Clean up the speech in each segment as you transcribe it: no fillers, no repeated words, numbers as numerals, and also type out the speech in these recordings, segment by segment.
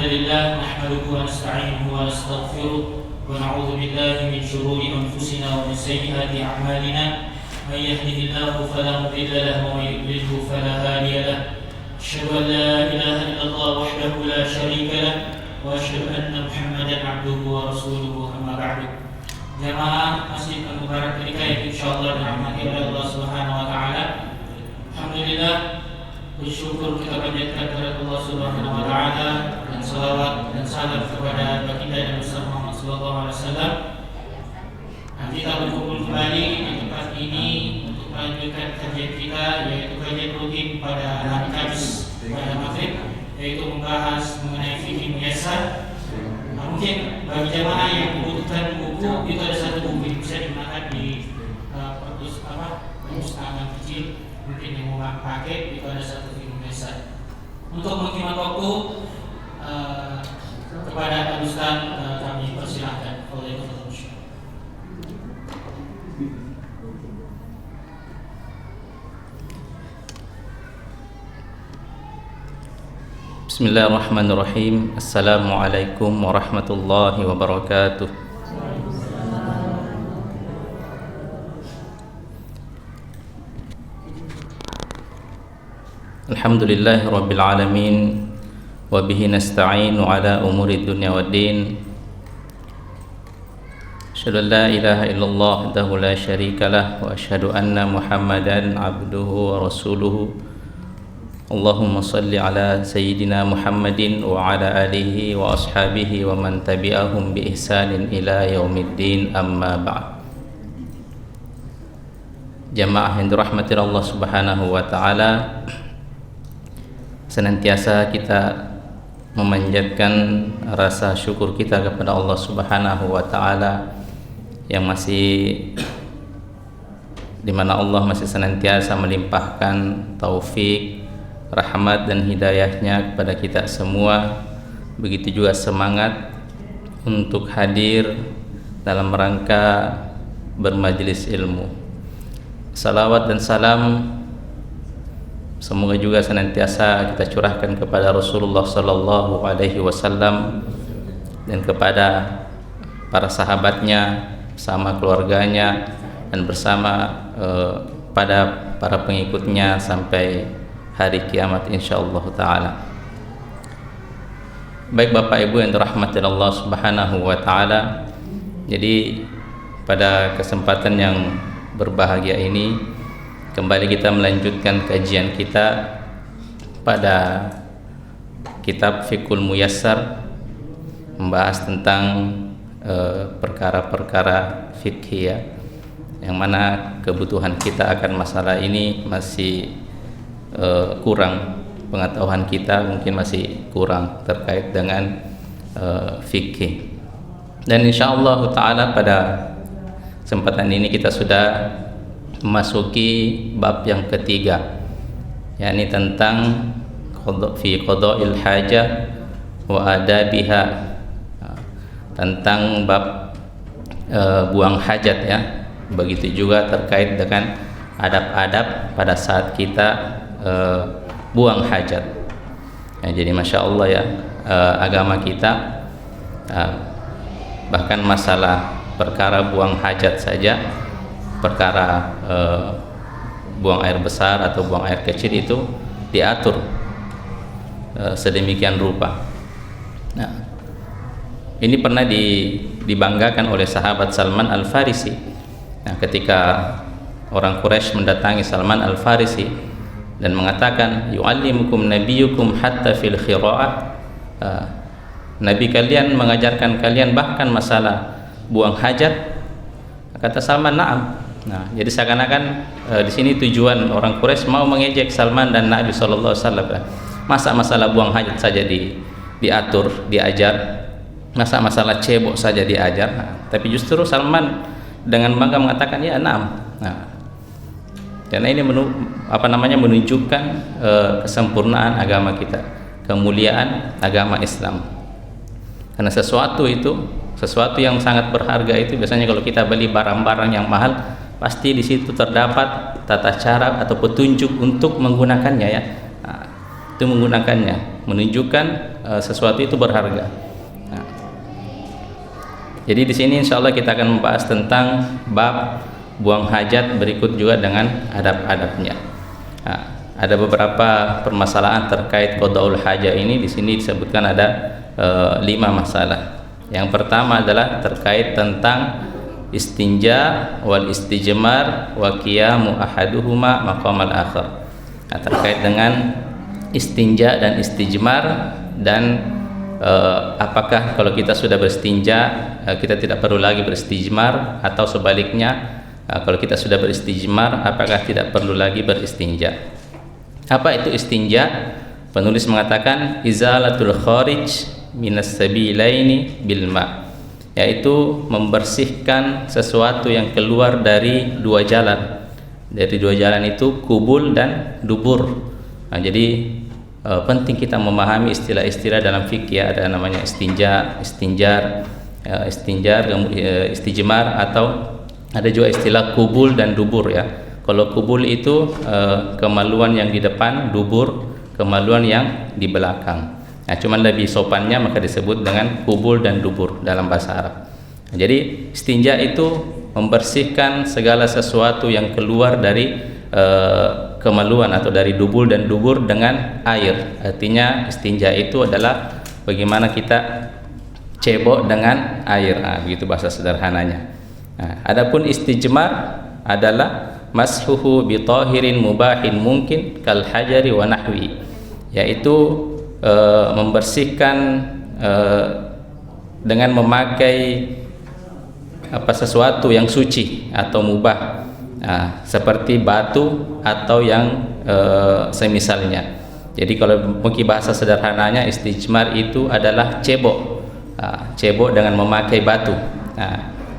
لله نحمده ونستعينه ونستغفره ونعوذ بالله من شرور أنفسنا ومن سيئات أعمالنا من يهده الله فلا مضل له ومن يضلله فلا هادي له أشهد أن لا إله إلا الله وحده لا شريك له وأشهد أن محمدا عبده ورسوله أما بعد. Jamaah Masjid Al-Mubarak Ketika yang insyaallah dirahmati oleh Allah Subhanahu wa taala. Alhamdulillah, bersyukur kita panjatkan kepada Allah Subhanahu wa taala dan salawat dan salam kepada baginda Nabi Muhammad sallallahu alaihi wasallam. Kita berkumpul kembali di tempat ini untuk melanjutkan kajian kita, yaitu kajian rutin pada hari Kamis pada maghrib, yaitu membahas mengenai fikih muyassar. Mungkin bagi jamaah yang membutuhkan buku, itu ada satu buku yang bisa digunakan di perpustakaan kecil. Mungkin yang mau pakai itu ada satu film besar. Untuk menghemat waktu kepada Pak Ustaz kami persilahkan oleh Ketua Musyawarah. Bismillahirrahmanirrahim. Assalamualaikum warahmatullahi wabarakatuh. Alhamdulillahi rabbil alamin wa bihi nasta'inu ala umuri dunya waddin. Asyhadu an la ilaha illallah wahdahu la syarikalah wa asyhadu anna Muhammadan abduhu wa rasuluhu. Allahumma salli ala sayyidina Muhammadin wa ala alihi wa ashabihi wa man tabi'ahum bi ihsanin ila yaumiddin, amma ba'd. Jamaah yang dirahmati Allah Subhanahu wa taala, senantiasa kita memanjatkan rasa syukur kita kepada Allah Subhanahu wa taala yang di mana Allah masih senantiasa melimpahkan taufik, rahmat dan hidayahnya kepada kita semua. Begitu juga semangat untuk hadir dalam rangka bermajelis ilmu. Salawat dan salam semoga juga senantiasa kita curahkan kepada Rasulullah sallallahu alaihi wasallam dan kepada para sahabatnya, bersama keluarganya dan bersama pada para pengikutnya sampai hari kiamat insyaallah taala. Baik Bapak Ibu yang dirahmati Allah Subhanahu wa taala, jadi pada kesempatan yang berbahagia ini kembali kita melanjutkan kajian kita pada kitab Fiqhul Muyassar, membahas tentang perkara-perkara fikih ya, yang mana kebutuhan kita akan masalah ini masih kurang, pengetahuan kita mungkin masih kurang terkait dengan fikih. Dan insyaallah taala pada kesempatan ini kita sudah memasuki bab yang ketiga, yakni tentang fi qada'il hajah wa adabiha, tentang bab buang hajat ya. Begitu juga terkait dengan adab-adab pada saat kita buang hajat ya. Jadi masya Allah ya, agama kita bahkan masalah perkara buang hajat saja, perkara buang air besar atau buang air kecil itu diatur sedemikian rupa. Nah, ini pernah dibanggakan oleh sahabat Salman Al-Farisi. Nah, ketika orang Quraisy mendatangi Salman Al-Farisi dan mengatakan, yu'allimukum nabiyyukum hatta fil khira'ah, nabi kalian mengajarkan kalian bahkan masalah buang hajat. Kata Salman, na'am. Nah, jadi seakan-akan di sini tujuan orang Quraisy mau mengejek Salman dan Nabi sallallahu alaihi wasallam. Masa masalah buang hajat saja diatur, diajar, masa masalah cebok saja diajar. Nah, tapi justru Salman dengan bangga mengatakan ya na'am. Nah, karena ini menunjukkan kesempurnaan agama kita, kemuliaan agama Islam. Karena sesuatu yang sangat berharga itu biasanya kalau kita beli barang-barang yang mahal, pasti di situ terdapat tata cara atau petunjuk untuk menggunakannya ya. Nah, itu menggunakannya. menunjukkan sesuatu itu berharga. Nah, jadi di sini insya Allah kita akan membahas tentang bab buang hajat, berikut juga dengan adab-adabnya. Nah, ada beberapa permasalahan terkait qadaul hajat ini. Di sini disebutkan ada 5 masalah. Yang pertama adalah terkait tentang istinja wal istijmar wa qiyamu ahaduhuma maqamal akhar. Nah, terkait dengan istinja dan istijmar, dan apakah kalau kita sudah beristinja kita tidak perlu lagi beristijmar, atau sebaliknya kalau kita sudah beristijmar apakah tidak perlu lagi beristinja. Apa itu istinja? Penulis mengatakan izalatul kharij minas sabilaini bil ma', yaitu membersihkan sesuatu yang keluar dari 2 jalan. Dari 2 jalan itu kubul dan dubur. Nah, jadi penting kita memahami istilah-istilah dalam fikih. Ada namanya istinja, istinjar, istijmar, atau ada juga istilah kubul dan dubur ya. Kalau kubul itu kemaluan yang di depan, dubur kemaluan yang di belakang. Nah, cuman lebih sopannya maka disebut dengan kubul dan dubur dalam bahasa Arab. Nah, jadi istinja itu membersihkan segala sesuatu yang keluar dari kemaluan atau dari dubul dan dubur dengan air. Artinya istinja itu adalah bagaimana kita cebok dengan air. Nah, begitu bahasa sederhananya. Nah, adapun istijmar adalah mashuhu bi tahirin mubahin mungkin kal hajari wa nahwi, yaitu membersihkan dengan memakai sesuatu yang suci atau mubah, seperti batu atau yang semisalnya. Jadi kalau mungkin bahasa sederhananya istijmar itu adalah cebok, cebok dengan memakai batu.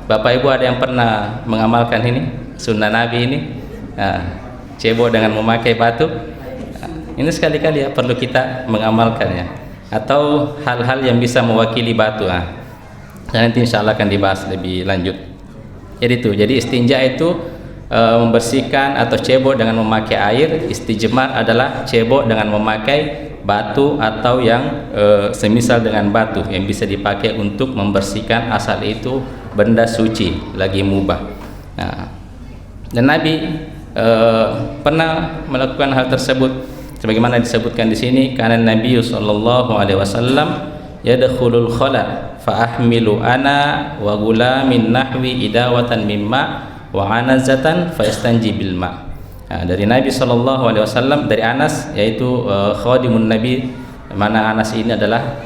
Bapak Ibu ada yang pernah mengamalkan ini sunnah Nabi ini, cebok dengan memakai batu? Ini sekali-kali ya perlu kita mengamalkannya, atau hal-hal yang bisa mewakili batu. Dan nanti insya Allah akan dibahas lebih lanjut. Jadi istinja itu membersihkan atau cebok dengan memakai air. Istijmar adalah cebok dengan memakai batu atau yang semisal dengan batu yang bisa dipakai untuk membersihkan asal itu benda suci lagi mubah. Dan Nabi pernah melakukan hal tersebut. Sebagaimana disebutkan di sini, karena Nabi sallallahu alaihi wasallam yadkhulul khala fa ahmilu ana wa gulamin nahwi idawatan mimma wa anazatan fa istanji bil ma'. Dari Nabi sallallahu alaihi wasallam, dari Anas, yaitu khadimun Nabi, mana Anas ini adalah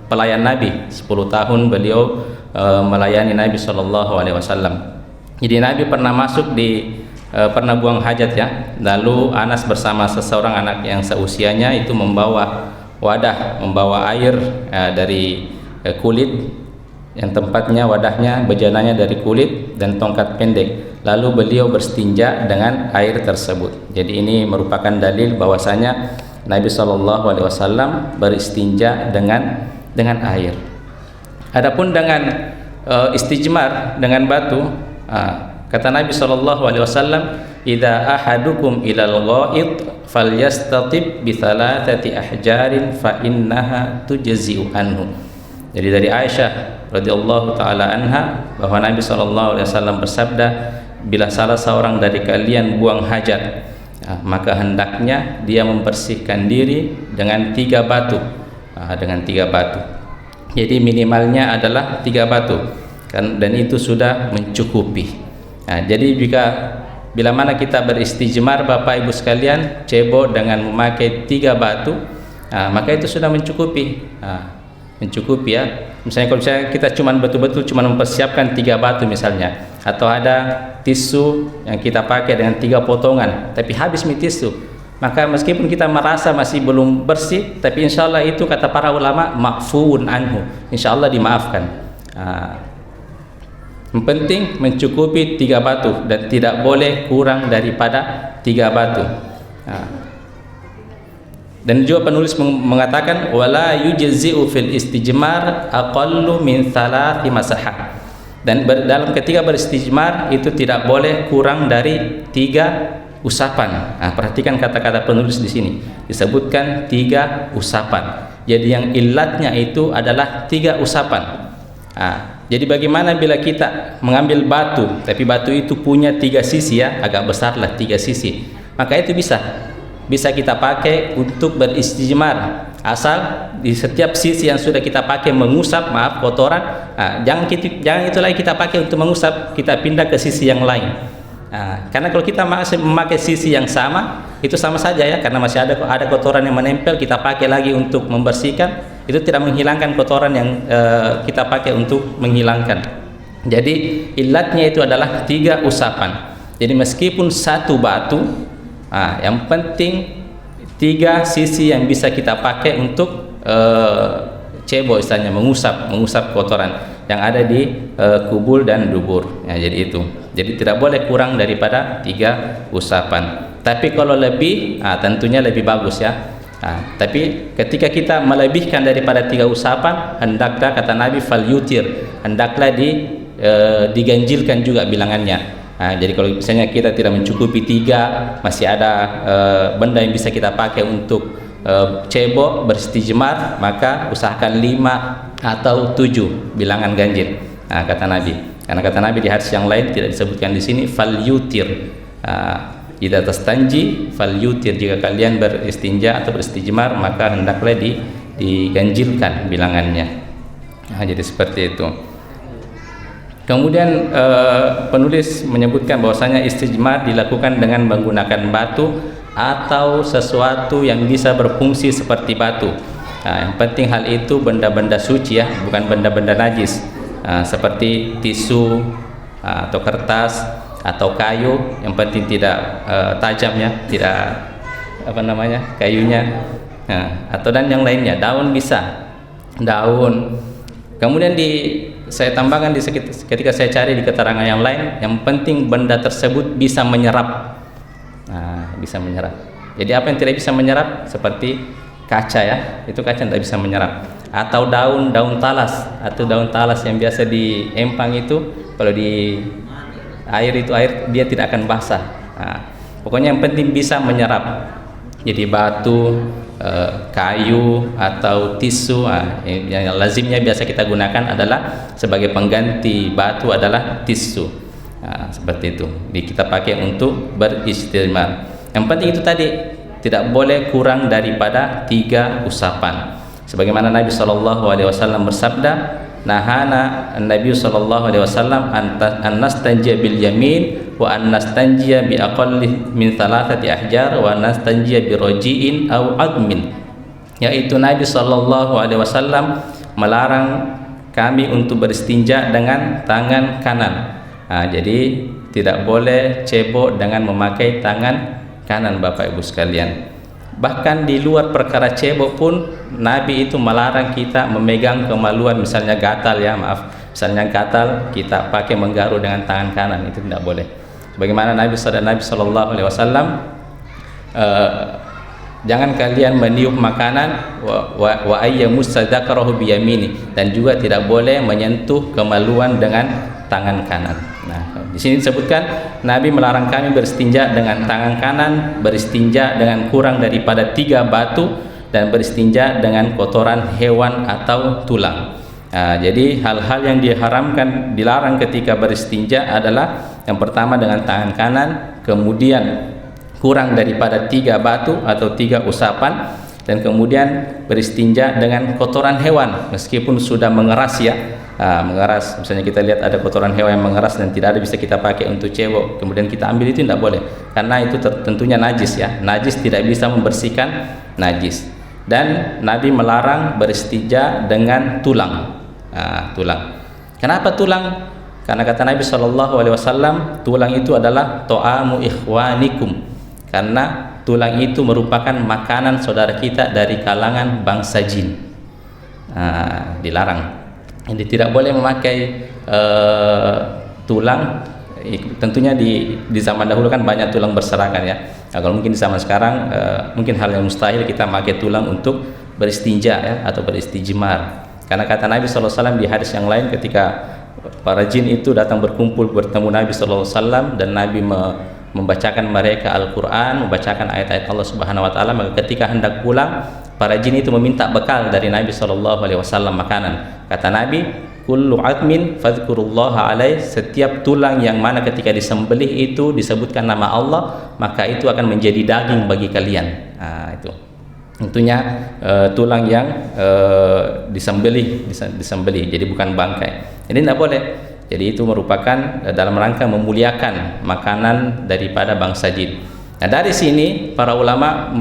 pelayan Nabi. 10 tahun beliau melayani Nabi sallallahu alaihi wasallam. Jadi Nabi pernah masuk pernah buang hajat ya, lalu Anas bersama seseorang anak yang seusianya itu membawa wadah, membawa air dari kulit, yang tempatnya wadahnya bejananya dari kulit dan tongkat pendek, lalu beliau berstinja dengan air tersebut. Jadi ini merupakan dalil bahwasanya Nabi SAW beristinja dengan air. Adapun dengan istijmar dengan batu, kata Nabi SAW, idza ahadukum ilal ghaid falyastatib bi thalathati ahjarin fa innaha tujzi'u anhu. Jadi dari Aisyah radhiyallahu taala anha bahwa Nabi SAW bersabda, bila salah seorang dari kalian buang hajat, maka hendaknya dia membersihkan diri dengan 3 batu. Dengan 3 batu. Jadi minimalnya adalah 3 batu, dan itu sudah mencukupi. Jadi bila mana kita beristijmar, Bapak Ibu sekalian, cebok dengan memakai 3 batu, maka itu sudah mencukupi. Mencukupi ya. Misalnya kalau kita betul-betul mempersiapkan 3 batu misalnya, atau ada tisu yang kita pakai dengan 3 potongan, tapi habis tisu, maka meskipun kita merasa masih belum bersih, tapi insya Allah itu kata para ulama ma'fuun anhu, insya Allah dimaafkan. Yang penting mencukupi 3 batu dan tidak boleh kurang daripada 3 batu. Dan juga penulis mengatakan wala yujzi'u fil istijmar aqallu min 3 masahat. Dan dalam ketika beristijmar itu tidak boleh kurang dari 3 usapan. Nah, perhatikan kata-kata penulis di sini. Disebutkan 3 usapan. Jadi yang illatnya itu adalah 3 usapan. Nah, jadi bagaimana bila kita mengambil batu, tapi batu itu punya 3 sisi ya, agak besar lah 3 sisi. Maka itu bisa kita pakai untuk beristijmar. Asal di setiap sisi yang sudah kita pakai mengusap, kotoran, jangan itu lagi kita pakai untuk mengusap, kita pindah ke sisi yang lain. Karena kalau kita masih memakai sisi yang sama, itu sama saja ya, karena masih ada kotoran yang menempel, kita pakai lagi untuk membersihkan, itu tidak menghilangkan kotoran yang kita pakai untuk menghilangkan. Jadi illatnya itu adalah 3 usapan. Jadi meskipun satu batu, yang penting 3 sisi yang bisa kita pakai untuk cebo, istilahnya mengusap kotoran yang ada di kubul dan dubur. Ya, jadi itu. Jadi tidak boleh kurang daripada 3 usapan. Tapi kalau lebih, tentunya lebih bagus ya. Tapi ketika kita melebihkan daripada 3 usapan, hendaklah kata Nabi fal yutir, hendaklah diganjilkan juga bilangannya. Jadi kalau misalnya kita tidak mencukupi 3, masih ada benda yang bisa kita pakai untuk cebok beristijmar, maka usahakan 5 atau 7 bilangan ganjil. Kata Nabi. Karena kata Nabi di hadis yang lain tidak disebutkan di sini fal yutir. Idza tastanji fal yutir, jika kalian beristinja atau beristijmar maka hendaklah diganjilkan bilangannya. Jadi seperti itu. Kemudian penulis menyebutkan bahwasanya istijmar dilakukan dengan menggunakan batu atau sesuatu yang bisa berfungsi seperti batu. Yang penting hal itu benda-benda suci ya, bukan benda-benda najis. Seperti tisu atau kertas atau kayu, yang penting tidak tajam ya, tidak kayunya, atau dan yang lainnya, daun bisa, daun. Kemudian saya tambahkan ketika saya cari di keterangan yang lain, yang penting benda tersebut bisa menyerap. Bisa menyerap. Jadi apa yang tidak bisa menyerap seperti kaca ya, itu kaca tidak bisa menyerap. Atau daun talas, atau daun talas yang biasa di empang itu, kalau di air dia tidak akan basah. Pokoknya yang penting bisa menyerap. Jadi batu, kayu atau tisu, yang lazimnya biasa kita gunakan adalah sebagai pengganti batu adalah tisu. Seperti itu. Kita pakai untuk beristijmar. Yang penting itu tadi, tidak boleh kurang daripada 3 usapan. Sebagaimana Nabi SAW bersabda, nahana Nabi SAW an nastanjiya bil yamin wa an nastanjiya bi aqalli min 3 ahjar wa nastanjiya bi raji'in aw admin. Yaitu Nabi SAW melarang kami untuk beristinja dengan tangan kanan. Jadi tidak boleh cebok dengan memakai tangan kanan, Bapak Ibu sekalian. Bahkan di luar perkara cebok pun Nabi itu melarang kita memegang kemaluan, misalnya gatal ya, misalnya gatal kita pakai menggaruh dengan tangan kanan, itu tidak boleh. Bagaimana Nabi Sallallahu Alaihi Wasallam, jangan kalian meniup makanan wa ayyamus dzakarahu biyamini, dan juga tidak boleh menyentuh kemaluan dengan tangan kanan. Nah, di sini disebutkan Nabi melarang kami beristinja dengan tangan kanan, beristinja dengan kurang daripada 3 batu, dan beristinja dengan kotoran hewan atau tulang. Jadi hal-hal yang dilarang ketika beristinja adalah yang pertama dengan tangan kanan, kemudian kurang daripada 3 batu atau 3 usapan, dan kemudian beristinja dengan kotoran hewan meskipun sudah mengeras ya. Mengeras, misalnya kita lihat ada kotoran hewan yang mengeras dan tidak ada bisa kita pakai untuk cebok, kemudian kita ambil, itu tidak boleh, karena itu tentunya najis ya. Najis tidak bisa membersihkan najis. Dan Nabi melarang beristinja dengan tulang. Tulang. Kenapa tulang? Karena kata Nabi SAW, tulang itu adalah to'amu ikhwanikum, karena tulang itu merupakan makanan saudara kita dari kalangan bangsa jin. Dilarang. Jadi tidak boleh memakai tulang. Tentunya di zaman dahulu kan banyak tulang berserakan ya. Kalau mungkin di zaman sekarang mungkin hal yang mustahil kita memakai tulang untuk beristinja ya, atau beristijmar. Karena kata Nabi SAW di hadis yang lain, ketika para jin itu datang berkumpul bertemu Nabi SAW dan Nabi membacakan mereka Al-Quran, membacakan ayat-ayat Allah Subhanahu Wa Taala. Maka ketika hendak pulang, para jin itu meminta bekal dari Nabi SAW, makanan. Kata Nabi, kullu atmin fadhkurullaha alaih, setiap tulang yang mana ketika disembelih itu disebutkan nama Allah, maka itu akan menjadi daging bagi kalian. Nah, itu tentunya tulang yang disembelih, jadi bukan bangkai. Jadi tidak boleh. Jadi itu merupakan dalam rangka memuliakan makanan daripada bangsa jin. Nah, dari sini para ulama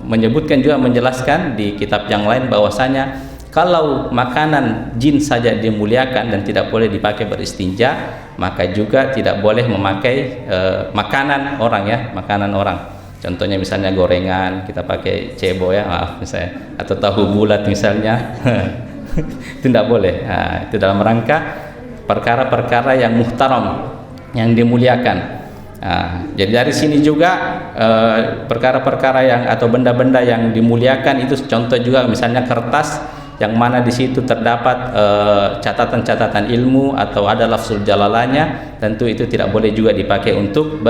menyebutkan juga, menjelaskan di kitab yang lain bahwasanya kalau makanan jin saja dimuliakan dan tidak boleh dipakai beristinja, maka juga tidak boleh memakai makanan orang, ya, makanan orang. Contohnya misalnya gorengan, kita pakai cebo, ya, maaf misalnya, atau tahu bulat misalnya. Itu tidak boleh. Nah, itu dalam rangka perkara-perkara yang muhtaram, yang dimuliakan. Nah, jadi dari sini juga perkara-perkara yang atau benda-benda yang dimuliakan itu, contoh juga misalnya kertas yang mana di situ terdapat catatan-catatan ilmu atau ada lafzul jalalanya, tentu itu tidak boleh juga dipakai untuk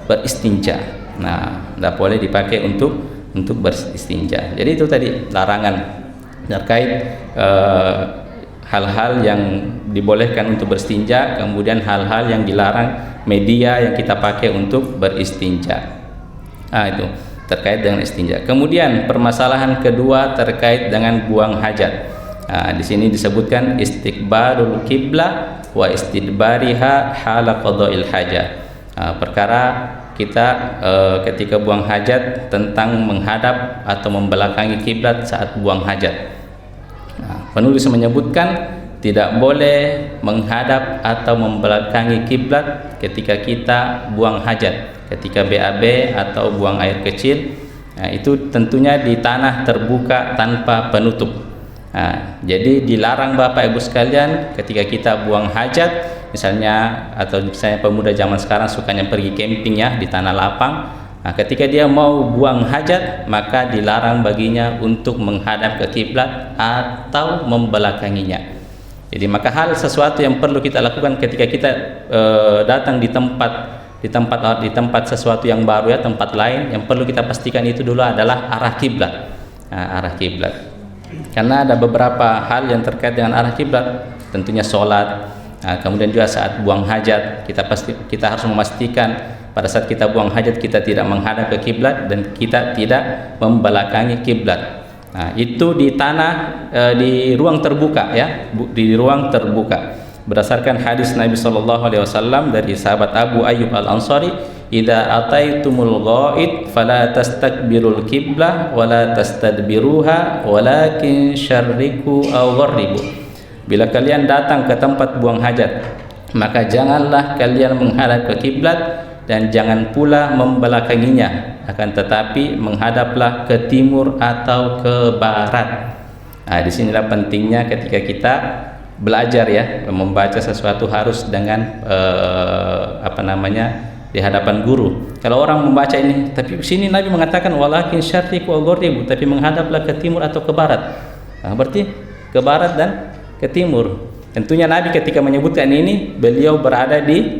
beristinja. Nah, tidak boleh dipakai untuk beristinja. Jadi itu tadi larangan terkait hal-hal yang dibolehkan untuk beristinja, kemudian hal-hal yang dilarang, media yang kita pakai untuk beristinja. Nah, itu terkait dengan istinja. Kemudian permasalahan kedua terkait dengan buang hajat. Nah, di sini disebutkan istiqbalul qiblah wa istidbariha hala qada'il hajat. Nah, perkara kita ketika buang hajat tentang menghadap atau membelakangi kiblat saat buang hajat. Nah, penulis menyebutkan tidak boleh menghadap atau membelakangi kiblat ketika kita buang hajat, ketika BAB atau buang air kecil. Nah, itu tentunya di tanah terbuka tanpa penutup. Nah, jadi dilarang Bapak Ibu sekalian ketika kita buang hajat, misalnya, atau misalnya pemuda zaman sekarang sukanya pergi camping, ya, di tanah lapang. Nah, ketika dia mau buang hajat, maka dilarang baginya untuk menghadap ke kiblat atau membelakanginya. Jadi maka hal sesuatu yang perlu kita lakukan ketika kita datang di tempat sesuatu yang baru, ya, tempat lain, yang perlu kita pastikan itu dulu adalah arah kiblat. Nah, arah kiblat. Karena ada beberapa hal yang terkait dengan arah kiblat, tentunya sholat. Nah, kemudian juga saat buang hajat, kita harus memastikan pada saat kita buang hajat kita tidak menghadap ke kiblat dan kita tidak membelakangi kiblat. Nah, itu di tanah, di ruang terbuka, ya, di ruang terbuka. Berdasarkan hadis Nabi SAW dari sahabat Abu Ayyub Al-Ansari, "Idza ataitumul ghaid fala tastakbirul qiblah wa la tastadbiruha walakin syarriku aw gharribu." Bila kalian datang ke tempat buang hajat, maka janganlah kalian menghadap ke kiblat dan jangan pula membelakanginya, akan tetapi menghadaplah ke timur atau ke barat. Nah, disinilah pentingnya ketika kita belajar, ya, membaca sesuatu harus dengan di hadapan guru. Kalau orang membaca ini, tapi sini Nabi mengatakan walakin syarriqu wa gharribu, tapi menghadaplah ke timur atau ke barat. Nah, berarti ke barat dan ke timur. Tentunya Nabi ketika menyebutkan ini, beliau berada di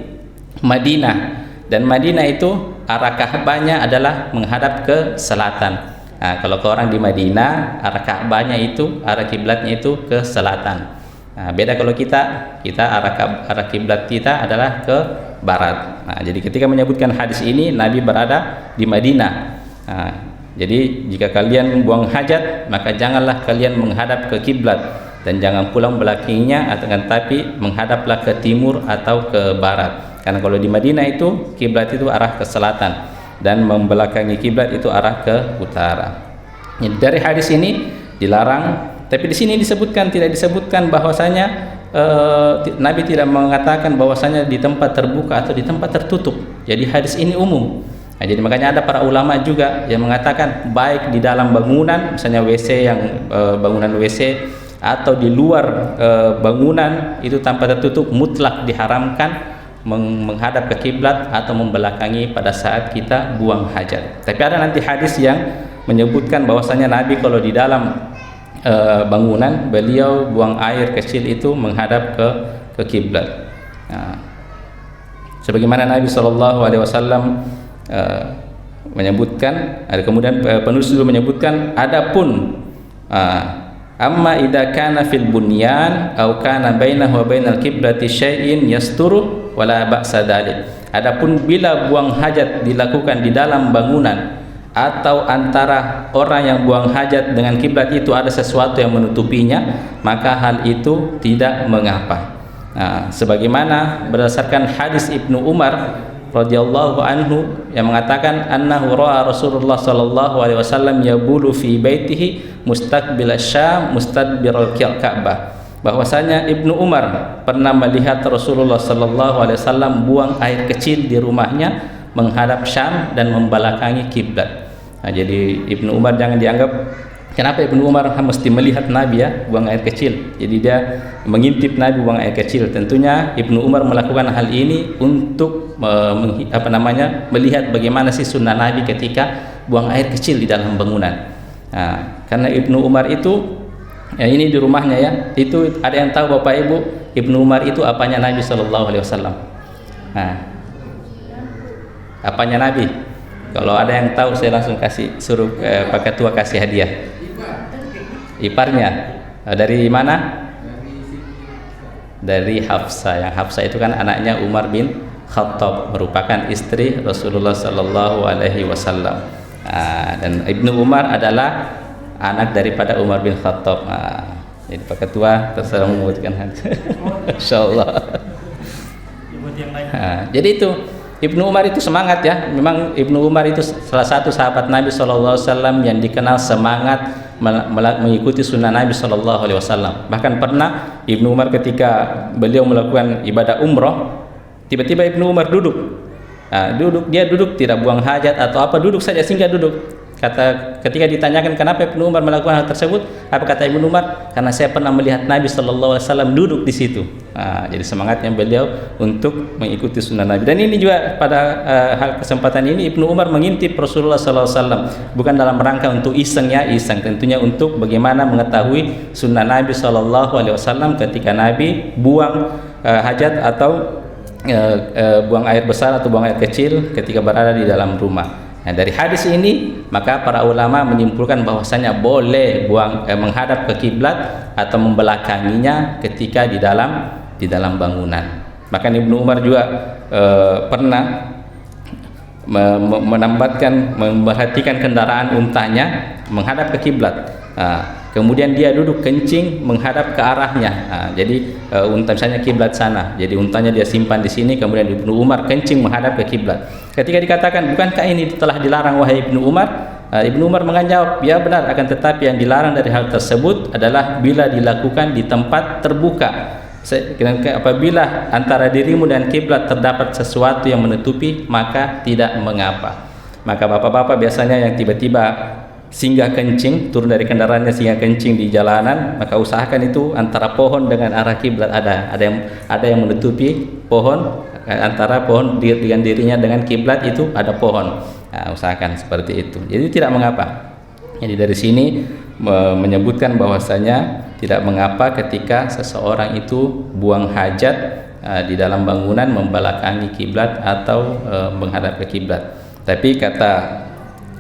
Madinah. Dan Madinah itu arah Ka'bahnya adalah menghadap ke selatan. Nah, kalau ke orang di Madinah, arah Ka'bahnya itu, arah kiblatnya itu ke selatan. Nah, beda kalau kita arah kiblat kita adalah ke barat. Nah, jadi ketika menyebutkan hadis ini, Nabi berada di Madinah. Nah, jadi jika kalian buang hajat, maka janganlah kalian menghadap ke kiblat dan jangan pulang belakanginya, tapi menghadaplah ke timur atau ke barat. Karena kalau di Madinah itu kiblat itu arah ke selatan dan membelakangi kiblat itu arah ke utara. Jadi dari hadis ini dilarang, tapi di sini tidak disebutkan bahwasanya Nabi tidak mengatakan bahwasanya di tempat terbuka atau di tempat tertutup. Jadi hadis ini umum. Nah, jadi makanya ada para ulama juga yang mengatakan baik di dalam bangunan, misalnya WC bangunan WC, atau di luar bangunan itu tanpa tertutup, mutlak diharamkan menghadap ke kiblat atau membelakangi pada saat kita buang hajat. Tapi ada nanti hadis yang menyebutkan bahwasanya Nabi kalau di dalam bangunan beliau buang air kecil itu menghadap ke kiblat. Nah, Sebagaimana Nabi SAW menyebutkan, ada kemudian penulis dulu menyebutkan, adapun amma idza kana fil bunyan aw kana bainahu wa bainal qiblati syai'in yasturu wala ba'sa dzalik. Adapun bila buang hajat dilakukan di dalam bangunan atau antara orang yang buang hajat dengan kiblat itu ada sesuatu yang menutupinya, maka hal itu tidak mengapa. Sebagaimana berdasarkan hadis Ibnu Umar radhiyallahu anhu yang mengatakan annahu ra'a Rasulullah sallallahu alaihi wasallam yabulu fi baitihi mustaqbil asy-Syam mustadbiral Ka'bah, bahwasanya Ibnu Umar pernah melihat Rasulullah sallallahu alaihi wasallam buang air kecil di rumahnya menghadap Syam dan membelakangi kiblat. Jadi Ibnu Umar jangan dianggap, kenapa Ibnu Umar mesti melihat Nabi ya buang air kecil, jadi dia mengintip Nabi buang air kecil. Tentunya Ibnu Umar melakukan hal ini untuk melihat bagaimana sih sunnah Nabi ketika buang air kecil di dalam bangunan. Karena Ibnu Umar itu ini di rumahnya ya, itu ada yang tahu Bapak Ibu, Ibnu Umar itu apanya Nabi Shallallahu Alaihi Wasallam? Apanya Nabi? Kalau ada yang tahu saya langsung suruh Pak Ketua kasih hadiah. Iparnya. Dari mana? Dari Hafsah. Yang Hafsah itu kan anaknya Umar bin Khattab, merupakan istri Rasulullah Sallallahu Alaihi Wasallam. Dan Ibnu Umar adalah anak daripada Umar bin Khattab. Jadi Pak Ketua terserah memutuskan hati. Insyaallah. Jadi itu Ibnu Umar itu semangat ya. Memang Ibnu Umar itu salah satu sahabat Nabi SAW yang dikenal semangat mengikuti sunnah Nabi SAW. Bahkan pernah Ibnu Umar ketika beliau melakukan ibadah umroh, tiba-tiba Ibnu Umar duduk. Dia duduk tidak buang hajat atau apa, duduk saja singgah duduk. Ketika ditanyakan kenapa Ibnu Umar melakukan hal tersebut, apa kata Ibnu Umar? Karena saya pernah melihat Nabi SAW duduk di situ. Jadi semangatnya beliau untuk mengikuti sunnah Nabi. Dan ini juga pada hal kesempatan ini Ibnu Umar mengintip Rasulullah SAW, bukan dalam rangka untuk iseng, tentunya untuk bagaimana mengetahui sunnah Nabi SAW ketika Nabi buang hajat atau buang air besar atau buang air kecil ketika berada di dalam rumah. Nah, dari hadis ini maka para ulama menyimpulkan bahwasanya boleh menghadap ke kiblat atau membelakanginya ketika di dalam bangunan. Bahkan Ibnu Umar juga pernah memperhatikan kendaraan untanya menghadap ke kiblat. Kemudian dia duduk kencing menghadap ke arahnya. Jadi unta misalnya kiblat sana, jadi untanya dia simpan di sini, kemudian Ibnu Umar kencing menghadap ke kiblat. Ketika dikatakan bukankah ini telah dilarang wahai Ibnu Umar? Ibnu Umar menjawab, ya benar, akan tetapi yang dilarang dari hal tersebut adalah bila dilakukan di tempat terbuka. Apabila antara dirimu dan kiblat terdapat sesuatu yang menutupi, maka tidak mengapa. Maka bapak-bapak biasanya yang tiba-tiba singgah kencing, turun dari kendaraannya singgah kencing di jalanan, maka usahakan itu antara pohon dengan arah kiblat ada yang menutupi pohon, antara pohon dengan dirinya dengan kiblat itu ada pohon. Usahakan seperti itu. Jadi tidak mengapa. Jadi dari sini menyebutkan bahwasanya tidak mengapa ketika seseorang itu buang hajat di dalam bangunan membelakangi kiblat atau menghadap ke kiblat. Tapi kata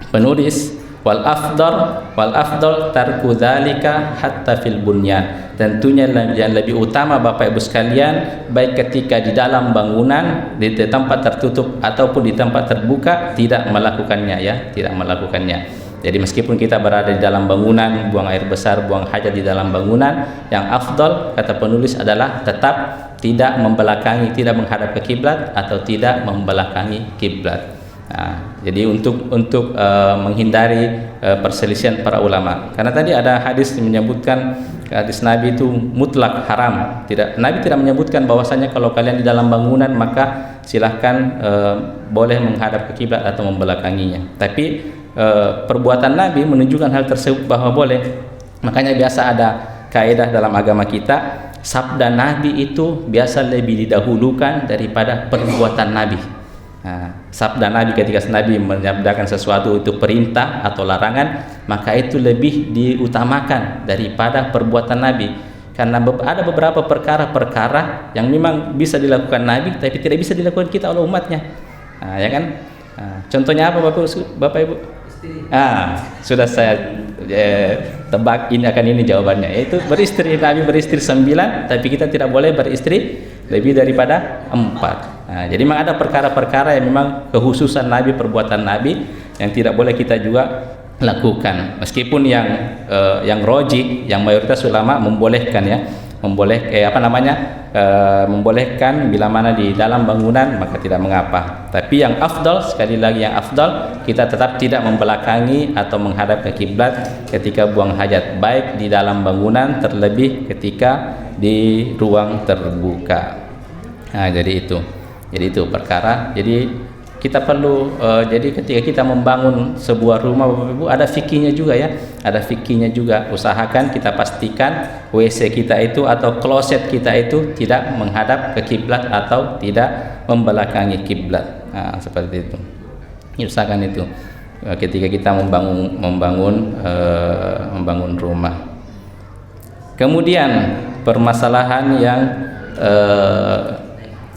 penulis wal afdal tarku dzalika hatta fil bunyan. Tentunya yang lebih utama Bapak Ibu sekalian, baik ketika di dalam bangunan, di tempat tertutup ataupun di tempat terbuka, tidak melakukannya ya, tidak melakukannya. Jadi meskipun kita berada di dalam bangunan, buang air besar, buang hajat di dalam bangunan, yang afdal kata penulis adalah tetap tidak membelakangi, tidak menghadap ke kiblat atau tidak membelakangi kiblat. Jadi untuk menghindari perselisihan para ulama, karena tadi ada hadis yang menyebutkan hadis Nabi itu mutlak haram. Nabi tidak menyebutkan bahwasanya kalau kalian di dalam bangunan maka silahkan boleh menghadap ke kiblat atau membelakanginya. Tapi perbuatan Nabi menunjukkan hal tersebut bahwa boleh. Makanya biasa ada kaidah dalam agama kita, sabda Nabi itu biasa lebih didahulukan daripada perbuatan Nabi. Sabda Nabi ketika Nabi menyabdakan sesuatu itu perintah atau larangan, maka itu lebih diutamakan daripada perbuatan Nabi. Karena ada beberapa perkara-perkara yang memang bisa dilakukan Nabi tapi tidak bisa dilakukan kita oleh umatnya. Ya kan? Contohnya apa Bapak Ibu? Sudah saya tebak ini jawabannya, yaitu beristri. Nabi beristri 9, tapi kita tidak boleh beristri lebih daripada 4. Jadi memang ada perkara-perkara yang memang kekhususan Nabi, perbuatan Nabi yang tidak boleh kita juga lakukan. Meskipun yang roji, yang mayoritas ulama membolehkan ya, membolehkan bila mana di dalam bangunan maka tidak mengapa. Tapi yang afdal, sekali lagi yang afdal, kita tetap tidak membelakangi atau menghadap ke kiblat ketika buang hajat, baik di dalam bangunan terlebih ketika di ruang terbuka. Jadi itu perkara. Jadi kita perlu jadi ketika kita membangun sebuah rumah Bapak Ibu, ada fikihnya juga ya, ada fikihnya juga. Usahakan kita pastikan WC kita itu atau kloset kita itu tidak menghadap ke kiblat atau tidak membelakangi kiblat. Seperti itu. Usahakan itu ketika kita membangun rumah. Kemudian permasalahan yang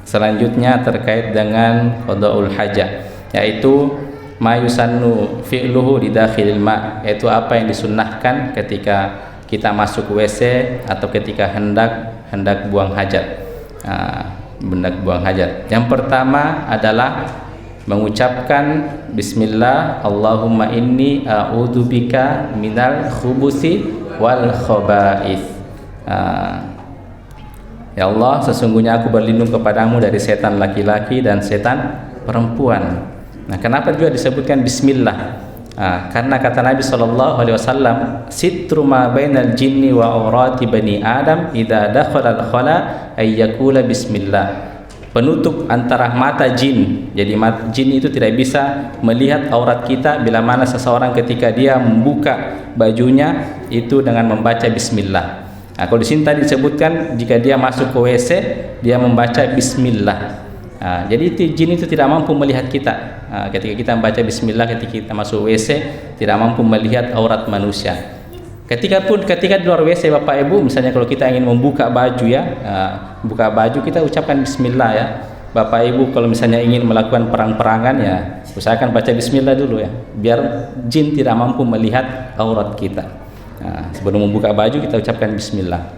selanjutnya terkait dengan qadaul hajah, yaitu ma yusannu fi'luhu di dakhilil ma', yaitu apa yang disunnahkan ketika kita masuk WC atau ketika hendak buang hajat. Yang pertama adalah mengucapkan bismillah, Allahumma inni a'udzubika minal khubuthi wal khaba'ith. Ya Allah, sesungguhnya aku berlindung kepadamu dari setan laki-laki dan setan perempuan. Kenapa juga disebutkan bismillah? Karena kata Nabi SAW, sitru ma bainal jinni wa aurati bani Adam idza dakhala al-khala ay yaqula bismillah. Penutup antara mata jin. Jadi jin itu tidak bisa melihat aurat kita bila mana seseorang ketika dia membuka bajunya itu dengan membaca bismillah. Kalau di sini tadi disebutkan jika dia masuk ke WC dia membaca bismillah. Jadi jin itu tidak mampu melihat kita. Ketika kita membaca bismillah ketika kita masuk WC tidak mampu melihat aurat manusia. Ketika di luar WC Bapak Ibu, misalnya kalau kita ingin membuka baju ya, buka baju kita ucapkan bismillah ya. Bapak Ibu kalau misalnya ingin melakukan perang-perangan ya, usahakan baca bismillah dulu ya, biar jin tidak mampu melihat aurat kita. Sebelum membuka baju kita ucapkan bismillah.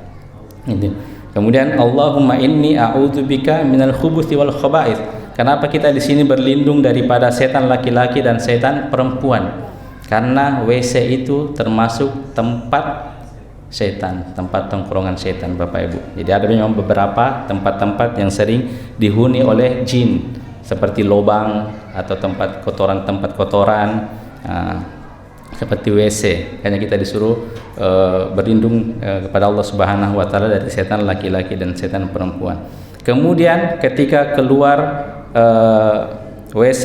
Kemudian Allahumma inni a'udzubika minal khubuthi wal khaba'ith. Kenapa kita di sini berlindung daripada setan laki-laki dan setan perempuan? Karena WC itu termasuk tempat setan, tempat tongkrongan setan Bapak Ibu. Jadi ada memang beberapa tempat-tempat yang sering dihuni oleh jin, seperti lubang atau tempat kotoran, seperti WC. Hanya kita disuruh berlindung kepada Allah Subhanahu wa taala dari setan laki-laki dan setan perempuan. Kemudian ketika keluar WC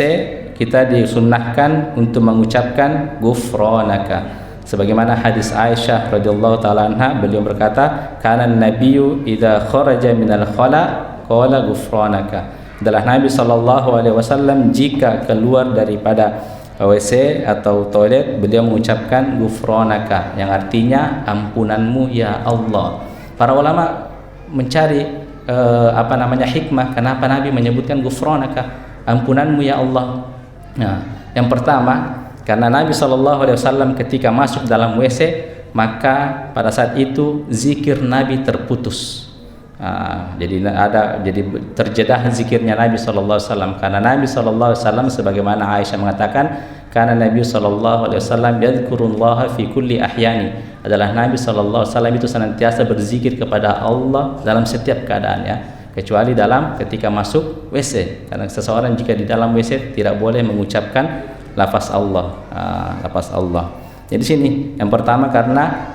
kita disunnahkan untuk mengucapkan ghufranaka. Sebagaimana hadis Aisyah radhiyallahu taala anha, beliau berkata, "Kana an-nabiyyu idza kharaja minal khala qala ghufranaka." Adalah Nabi sallallahu alaihi wasallam jika keluar daripada WC atau toilet beliau mengucapkan ghufranaka, yang artinya ampunanmu ya Allah. Para ulama mencari hikmah kenapa Nabi menyebutkan ghufranaka, ampunanmu ya Allah. Yang pertama, karena Nabi SAW ketika masuk dalam WC maka pada saat itu zikir Nabi terputus. Jadi terjedah zikirnya Nabi SAW, karena Nabi SAW sebagaimana Aisyah mengatakan, karena Nabi SAW yadhkurullaha fi kulli ahyani, adalah Nabi SAW itu senantiasa berzikir kepada Allah dalam setiap keadaan ya, kecuali ketika masuk WC. Karena seseorang jika di dalam WC tidak boleh mengucapkan lafaz Allah. Jadi sini yang pertama karena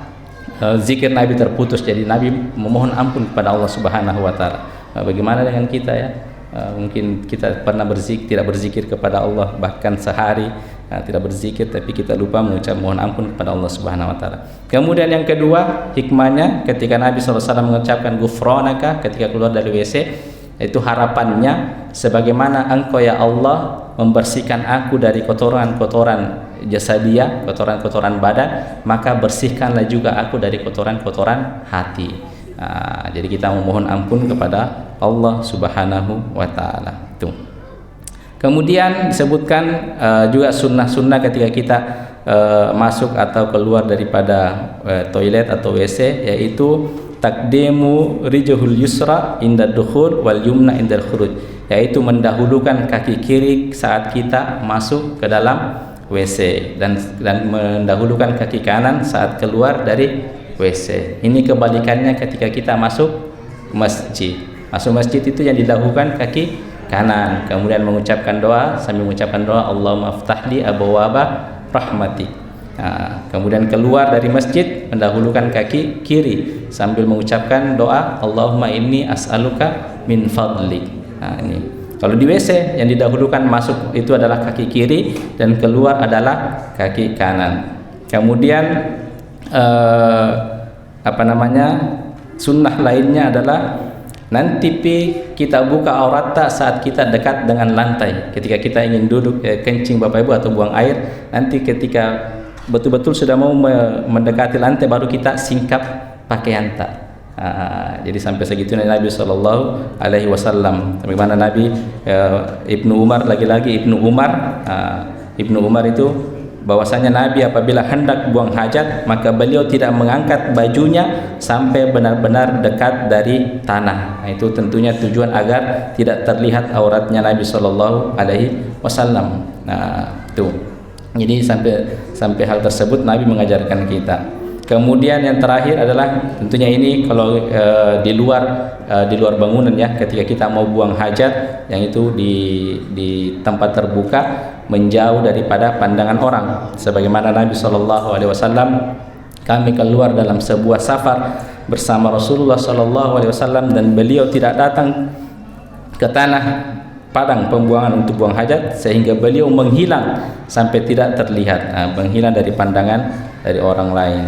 zikir Nabi terputus, jadi Nabi memohon ampun kepada Allah Subhanahu wa taala. Bagaimana dengan kita ya? Mungkin kita pernah tidak berzikir kepada Allah bahkan sehari tidak berzikir, tapi kita lupa mengucap mohon ampun kepada Allah Subhanahu wa taala. Kemudian yang kedua, hikmahnya ketika Nabi SAW mengucapkan ghufranaka ketika keluar dari WC, itu harapannya sebagaimana Engkau ya Allah membersihkan aku dari kotoran-kotoran jasadiyah, kotoran-kotoran badan, maka bersihkanlah juga aku dari kotoran-kotoran hati. Jadi kita memohon ampun kepada Allah Subhanahu wa taala. Tuh. Kemudian disebutkan juga sunnah-sunnah ketika kita masuk atau keluar daripada toilet atau WC, yaitu taqdimu rijhul yusra inda dukhul wal yumna inda khuruj, yaitu mendahulukan kaki kiri saat kita masuk ke dalam WC dan mendahulukan kaki kanan saat keluar dari WC. Ini kebalikannya ketika kita masuk masjid. Masuk masjid itu yang didahulukan kaki kanan, kemudian mengucapkan doa, sambil mengucapkan doa Allahumma aftahli abwaaba rahmati. Kemudian keluar dari masjid mendahulukan kaki kiri sambil mengucapkan doa Allahumma inni as'aluka min fadli. Ini. Kalau di WC yang didahulukan masuk itu adalah kaki kiri dan keluar adalah kaki kanan. Kemudian sunnah lainnya adalah nanti kita buka aurat saat kita dekat dengan lantai. Ketika kita ingin duduk kencing Bapak Ibu atau buang air, nanti ketika betul-betul sudah mau mendekati lantai baru kita singkap pakaian tak. Jadi sampai segitunya Nabi Shallallahu Alaihi Wasallam. Bagaimana Nabi Ibnu Umar, lagi-lagi Ibnu Umar itu bahwasanya Nabi apabila hendak buang hajat maka beliau tidak mengangkat bajunya sampai benar-benar dekat dari tanah. Itu tentunya tujuan agar tidak terlihat auratnya Nabi Shallallahu Alaihi Wasallam. Jadi sampai hal tersebut Nabi mengajarkan kita. Kemudian yang terakhir adalah tentunya ini kalau di luar bangunan ya, ketika kita mau buang hajat yang itu di tempat terbuka menjauh daripada pandangan orang. Sebagaimana Nabi Shallallahu Alaihi Wasallam, kami keluar dalam sebuah safar bersama Rasulullah Shallallahu Alaihi Wasallam dan beliau tidak datang ke tanah padang pembuangan untuk buang hajat sehingga beliau menghilang sampai tidak terlihat, menghilang dari pandangan dari orang lain.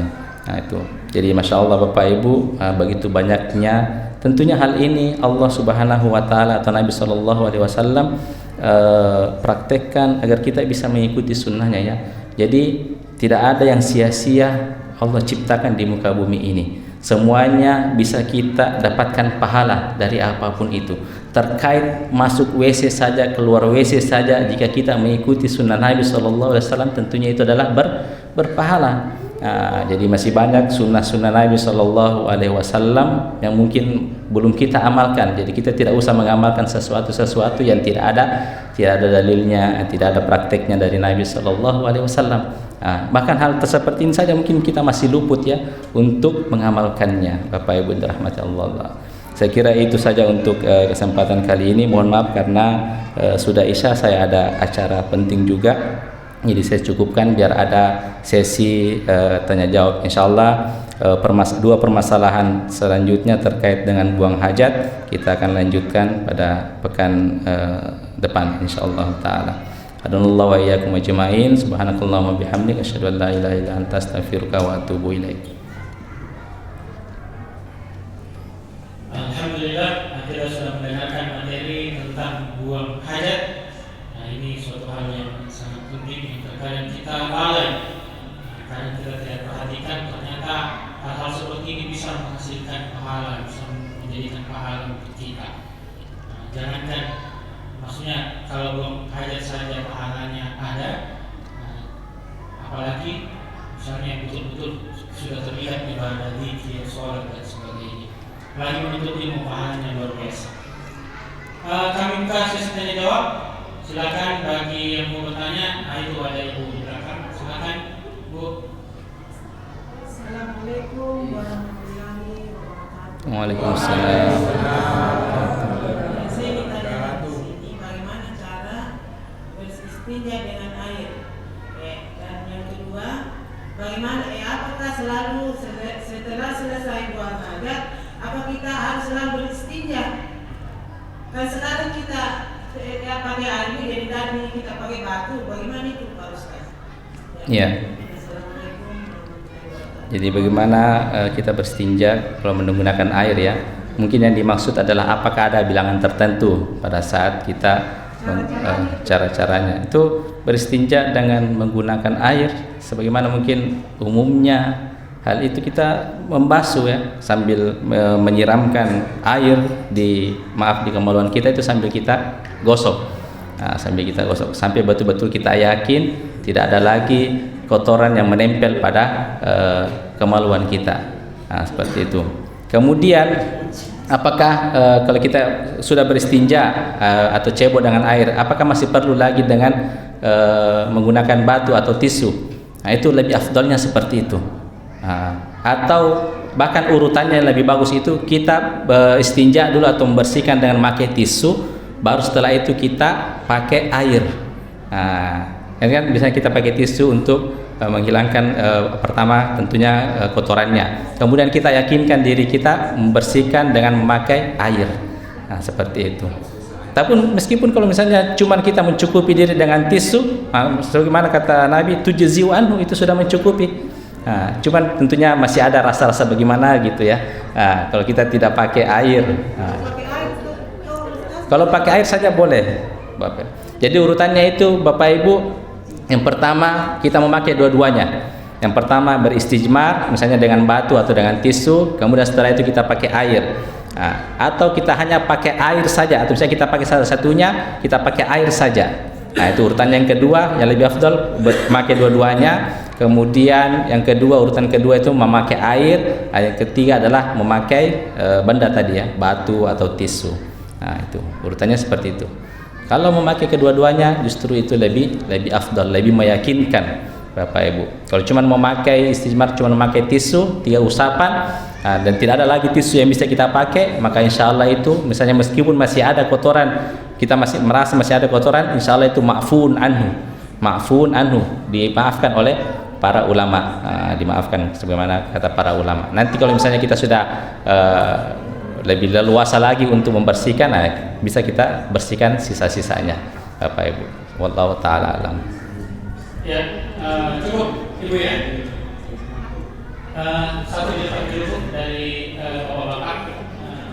Itu. Jadi masya Allah Bapak Ibu, begitu banyaknya tentunya hal ini Allah Subhanahu Wa Taala atau Nabi Shallallahu Alaihi Wasallam praktekkan agar kita bisa mengikuti sunnahnya ya. Jadi tidak ada yang sia-sia Allah ciptakan di muka bumi ini. Semuanya bisa kita dapatkan pahala dari apapun itu. Terkait masuk WC saja, keluar WC saja, jika kita mengikuti sunnah Nabi Shallallahu Alaihi Wasallam tentunya itu adalah berpahala. Jadi masih banyak sunnah-sunnah Nabi Shallallahu Alaihi Wasallam yang mungkin belum kita amalkan. Jadi kita tidak usah mengamalkan sesuatu yang tidak ada dalilnya, tidak ada prakteknya dari Nabi Shallallahu Alaihi Wasallam. Bahkan hal seperti ini saja mungkin kita masih luput ya untuk mengamalkannya. Bapak Ibu dirahmati Allah. Saya kira itu saja untuk kesempatan kali ini. Mohon maaf karena sudah Isya, saya ada acara penting juga. Jadi saya cukupkan biar ada sesi tanya jawab. Insyaallah dua permasalahan selanjutnya terkait dengan buang hajat kita akan lanjutkan pada pekan depan insyaallah taala. Adonallahu wa iyyakum ajmain. Subhanakallahumma bihamdika asyhadu an la ilaha illa anta astaghfiruka wa atubu ilaik. Alhamdulillah, akhirnya sudah mendengarkan materi tentang buang hajat. Nah, ini suatu hal yang sangat penting yang terkadang kita lalai, karena kita tidak perhatikan ternyata hal-hal seperti ini bisa menghasilkan pahala, bisa menjadikan pahala untuk kita. Jangankan maksudnya kalau buang hajat saja pahalanya ada, apalagi misalnya betul-betul sudah terlihat ibadah zikir, sholat dan sebagainya. Lagi menuntut ilmu pahalanya luar biasa. Kami buka sesi tanya jawab. Silakan bagi yang mau bertanya. Itu ada ibu di belakang. Silakan Bu. Assalamualaikum warahmatullahi wabarakatuh. Waalaikumsalam. Saya ditanya di sini bagaimana cara beristinja dengan air. Dan yang kedua, bagaimana apakah selalu setelah selesai buang hajat, apa kita harus selalu beristinja? Kan sekarang kita pakai air jadi tadi kita pakai batu, bagaimana itu Pak Ustaz? Ya. Jadi bagaimana kita beristinja kalau menggunakan air ya? Mungkin yang dimaksud adalah apakah ada bilangan tertentu pada saat kita cara-caranya itu beristinja dengan menggunakan air sebagaimana mungkin umumnya hal itu kita membasuh ya, sambil menyiramkan air di kemaluan kita itu sambil kita gosok. Nah, sambil kita gosok sampai betul-betul kita yakin tidak ada lagi kotoran yang menempel pada kemaluan kita. Nah, seperti itu. Kemudian apakah kalau kita sudah beristinja atau cebok dengan air, apakah masih perlu lagi dengan menggunakan batu atau tisu? Nah, itu lebih afdalnya seperti itu. Atau bahkan urutannya yang lebih bagus itu kita istinja dulu atau membersihkan dengan memakai tisu, baru setelah itu kita pakai air. Kan biasanya kita pakai tisu untuk menghilangkan pertama tentunya kotorannya, kemudian kita yakinkan diri kita membersihkan dengan memakai air. Nah, seperti itu. Tapi meskipun kalau misalnya cuman kita mencukupi diri dengan tisu, sebagaimana kata Nabi, tujzi'u anhu, itu sudah mencukupi. Cuman tentunya masih ada rasa-rasa bagaimana gitu ya. Kalau kita tidak pakai air. Kalau pakai air saja boleh, Bapak. Jadi urutannya itu Bapak Ibu, yang pertama kita memakai dua-duanya. Yang pertama beristijmar, misalnya dengan batu atau dengan tisu, kemudian setelah itu kita pakai air. Atau kita hanya pakai air saja, atau misalnya kita pakai salah satunya, kita pakai air saja. Nah, itu urutan yang kedua, yang lebih afdal memakai dua-duanya. Kemudian yang kedua, urutan kedua itu memakai air. Yang ketiga adalah memakai benda tadi ya, batu atau tisu. Nah, itu urutannya seperti itu. Kalau memakai kedua-duanya justru itu lebih afdal, lebih meyakinkan Bapak Ibu. Kalau cuma memakai istijmar, cuma memakai tisu 3 usapan, dan tidak ada lagi tisu yang bisa kita pakai, maka insya Allah itu misalnya meskipun masih ada kotoran, kita masih merasa masih ada kotoran, insya Allah itu ma'fun anhu, dimaafkan oleh para ulama, dimaafkan sebagaimana kata para ulama. Nanti kalau misalnya kita sudah lebih leluasa lagi untuk membersihkan, bisa kita bersihkan sisa-sisanya, Bapak Ibu. Wallahu taala alam. Ya, cukup Ibu ya. Satu jawab dulu dari Bapak-bapak,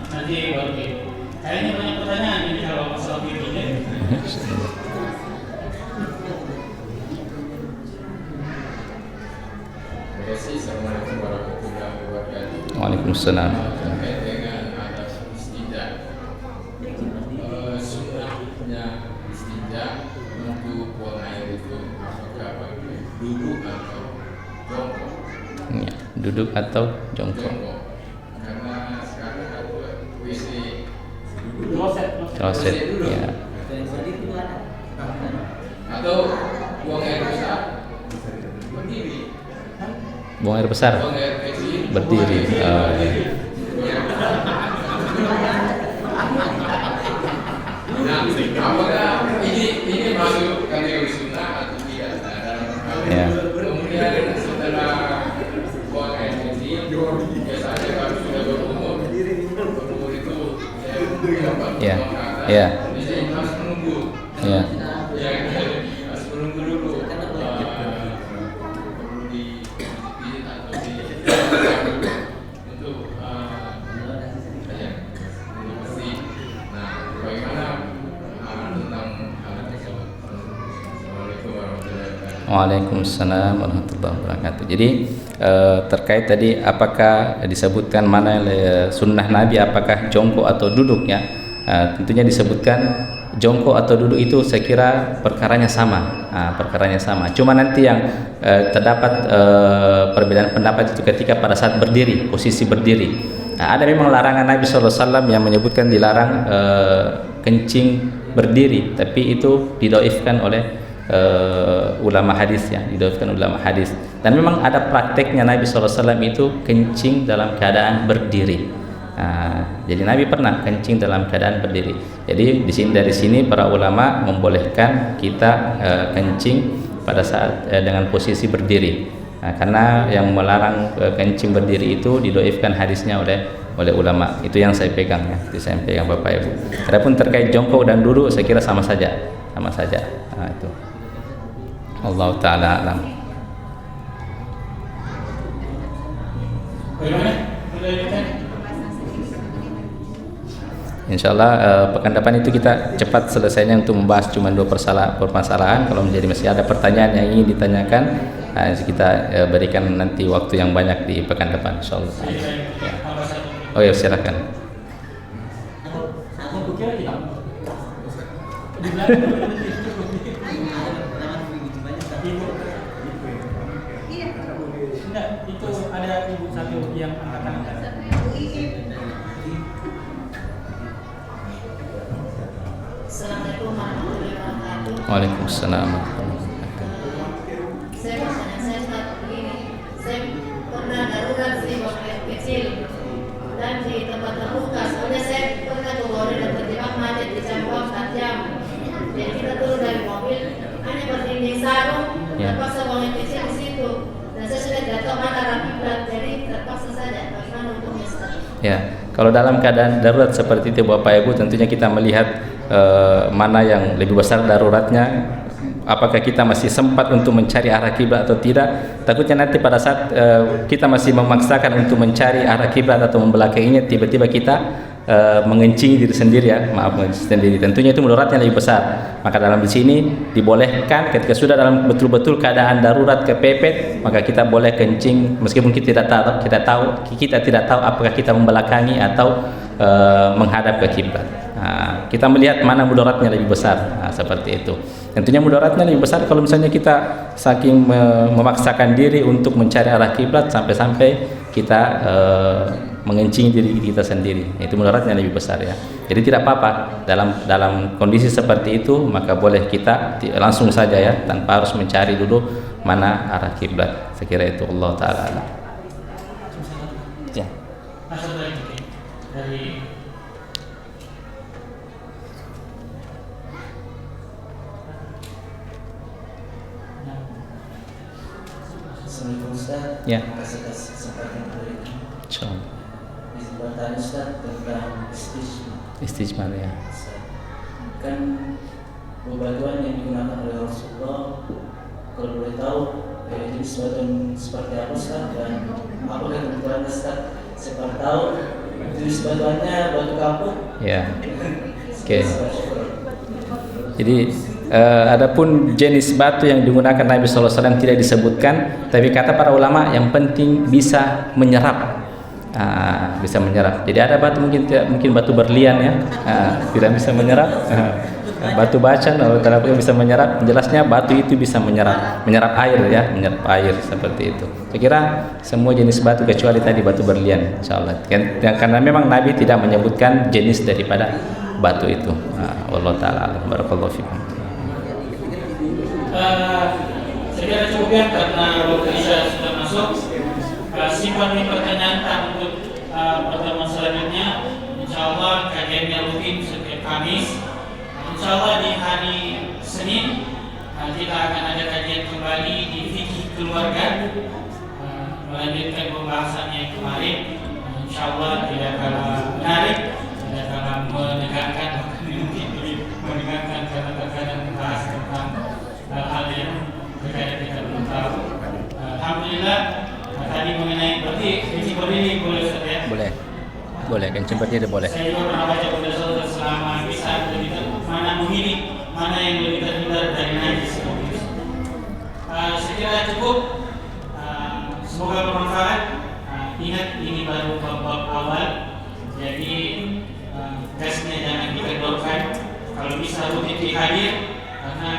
nanti baru Ibu. Kayaknya banyak pertanyaan ini kalau masalah videonya. Assalamualaikum warahmatullahi wabarakatuh. Waalaikumsalam. Terkait dengan adab istinja, sunnahnya istinja untuk buang air itu apakah pakai duduk atau jongkok? Ya, duduk atau jongkok. Karena sekarang ada WC Kloset, ya. Atau buang air besar berdiri. Buang air besar Buang air kecil berdiri. Nah, apakah ini masuk kategori sunnah atau tidak? Ya. Kemudian setelah buang air kecil, biasanya kalau sudah berumur itu Ya. Ya. Jadi harus menunggu. Ya. Harus menunggu dulu. Perlu dipijit atau untuk bersih. Nah, bagaimana tentang hal tersebut? Assalamualaikum warahmatullahi wabarakatuh. Waalaikumsalam warahmatullahi wabarakatuh. Jadi terkait tadi apakah disebutkan mana sunnah Nabi, apakah jongkok atau duduk ya? Tentunya disebutkan jongkok atau duduk itu saya kira perkaranya sama. Perkaranya sama. Cuma nanti yang terdapat perbedaan pendapat itu ketika pada saat berdiri, posisi berdiri. Ada memang larangan Nabi SAW yang menyebutkan dilarang kencing berdiri, tapi itu didoifkan oleh ulama hadis ya, didoifkan ulama hadis. Dan memang ada prakteknya Nabi SAW itu kencing dalam keadaan berdiri. Jadi Nabi pernah kencing dalam keadaan berdiri. Jadi dari sini para ulama membolehkan kita kencing pada saat dengan posisi berdiri. Karena yang melarang kencing berdiri itu didoifkan hadisnya oleh ulama. Itu yang saya pegang ya, itu saya pegang Bapak Ibu. Adapun terkait jongkok dan duduk saya kira sama saja. Itu. Allah taala alam. Bagaimana? Insya Allah pekan depan itu kita cepat selesainya untuk membahas cuma 2 permasalahan. Kalau menjadi masih ada pertanyaan yang ingin ditanyakan, kita berikan nanti waktu yang banyak di pekan depan, insya Allah. Ya. Oh ya, silakan. Itu ada ibu satu yang angkatan. Assalamualaikum warahmatullahi wabarakatuh. Waalaikumsalam. Saya begini, saya pernah darurat sih waktu kecil dan di tempat terbuka. Soalnya saya pernah ke Bogor dan terjebak macet di Cangkok 4 jam. Jadi kita turun dari mobil, hanya berdinding sarung, terpaksa buang air kecil di situ. Dan saya sudah tidak tahu mana arah kiblat, jadi terpaksa saja. Bagaimana hukumnya, Ustaz? Ya, kalau dalam keadaan darurat seperti itu Bapak Ibu, tentunya kita melihat mana yang lebih besar daruratnya, apakah kita masih sempat untuk mencari arah kiblat atau tidak. Takutnya nanti pada saat kita masih memaksakan untuk mencari arah kiblat atau membelakanginya, tiba-tiba kita mengencingi diri sendiri, ya, maaf, sendiri. Tentunya itu mudaratnya lebih besar. Maka dalam di sini dibolehkan ketika sudah dalam betul-betul keadaan darurat kepepet, maka kita boleh kencing meskipun kita tidak tahu apakah kita membelakangi atau menghadap ke kiblat. Kita melihat mana mudaratnya lebih besar, seperti itu. Tentunya mudaratnya lebih besar kalau misalnya kita saking memaksakan diri untuk mencari arah kiblat sampai-sampai kita mengencingi diri kita sendiri. Itu mudaratnya lebih besar, ya. Jadi tidak apa-apa dalam kondisi seperti itu, maka boleh kita langsung saja, ya, tanpa harus mencari dulu mana arah kiblat. Saya kira itu, Allah taala alam. Ya. Dari Assalamualaikum Ustaz. Ya. Terima kasih atas kesempatan yang diberikan. Insyaallah. Izin bertanya Ustaz tentang Istijmar, ya. Kan bebatuan yang digunakan oleh Rasulullah, kalau boleh tahu jenis batuan seperti apa Ustaz, dan apakah kebetulan Ustaz saya tahu jenis batuannya batu kapur? Ya. Oke. Jadi adapun jenis batu yang digunakan Nabi SAW tidak disebutkan, tapi kata para ulama yang penting bisa menyerap, bisa menyerap. Jadi ada batu mungkin batu berlian, ya, tidak bisa menyerap. Batu bacan atau tidak bisa menyerap. Jelasnya batu itu bisa menyerap air, ya, menyerap air seperti itu. Saya kira semua jenis batu kecuali tadi batu berlian, insyaallah. Karena memang Nabi tidak menyebutkan jenis daripada batu itu. Allah taala alam. Barakallahu fikum. Saya kira cukup, ya, karena waktu Isya sudah masuk. Simpan pertanyaan untuk pertemuan selanjutnya. Insyaallah kajiannya rutin setiap Kamis. Insyaallah di hari Senin kita akan ada kajian kembali di fikih keluarga, melanjutkan pembahasan yang kemarin. Insyaallah tidak kalah menarik, tidak kalah menegangkan, mungkin lebih menegangkan karena terkadang membahas tentang hal yang terkadang kita belum tahu. Alhamdulillah, tadi mengenai berarti fikih berdiri boleh Ustaz, ya? Boleh, kencing berdiri boleh. Saya juga pernah baca pada saudara selama bisa lebih mana memilih mana yang lebih terhindar dari najis. Saya kira cukup. Semoga bermanfaat. Ingat ini baru bab awal, jadi gasnya jangan dikendorkan. Kalau bisa rutin hadir, karena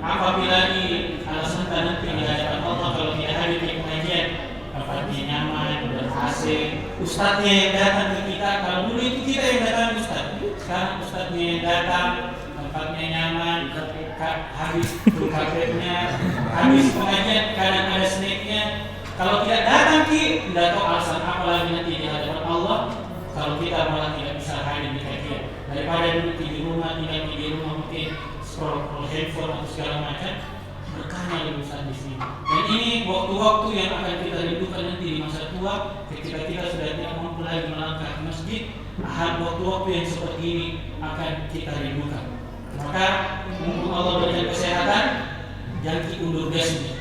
apabila di alasan nanti di hadapan Allah kalau tidak hadir di pengajian, tempatnya nyaman, ber-AC, ustadznya yang datang ke kita. Kalau dulu itu kita yang datang ustadz, sekarang ustadznya yang datang, tempatnya nyaman, habis karpetnya, habis pengajian, kadang ada snacknya. Kalau tidak datang tidak tahu alasan apa lagi nanti di hadapan Allah. Kalau kita malah tidak bisa hadir di kajian, daripada dulu di rumah, tinggal di rumah mungkin scroll handphone atau segala macam, berkahnya lebih besar di sini. Dan ini waktu-waktu yang akan kita rindukan nanti di masa tua, ketika kita sudah tidak mampu lagi melangkah ke masjid. Waktu-waktu yang seperti ini akan kita rindukan. Maka mumpung Allah berikan kesehatan, jangan diundur gasnya.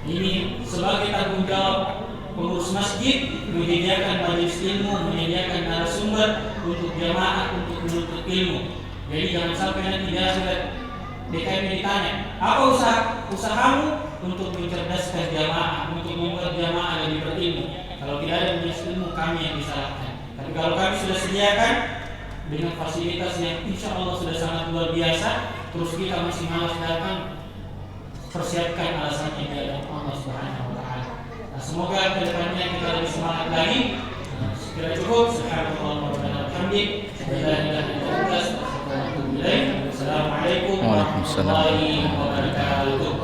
Ini sebagai tanggung jawab pengurus masjid, menyediakan majelis ilmu, menyediakan narasumber untuk jamaah, untuk menuntut ilmu. Jadi jangan sampai nanti di akhirat DKM ditanya, apa usahamu untuk mencerdaskan jamaah, untuk membuat jamaah lebih berilmu? Kalau tidak ada majelis ilmu, kami yang disalahkan. Tapi kalau kami sudah sediakan dengan fasilitas yang insya Allah sudah sangat luar biasa, terus kita masih malas datang, persiapkan alasannya di hadapan Allah Subhanahu wa Ta'ala. Nah, semoga kedepannya kita lebih semangat lagi. Sekira cukup. Subhanallah wa bihamdihi, la ilaha illa anta, astaghfiruka wa atubu ilaik. Assalamualaikum warahmatullahi wabarakatuh.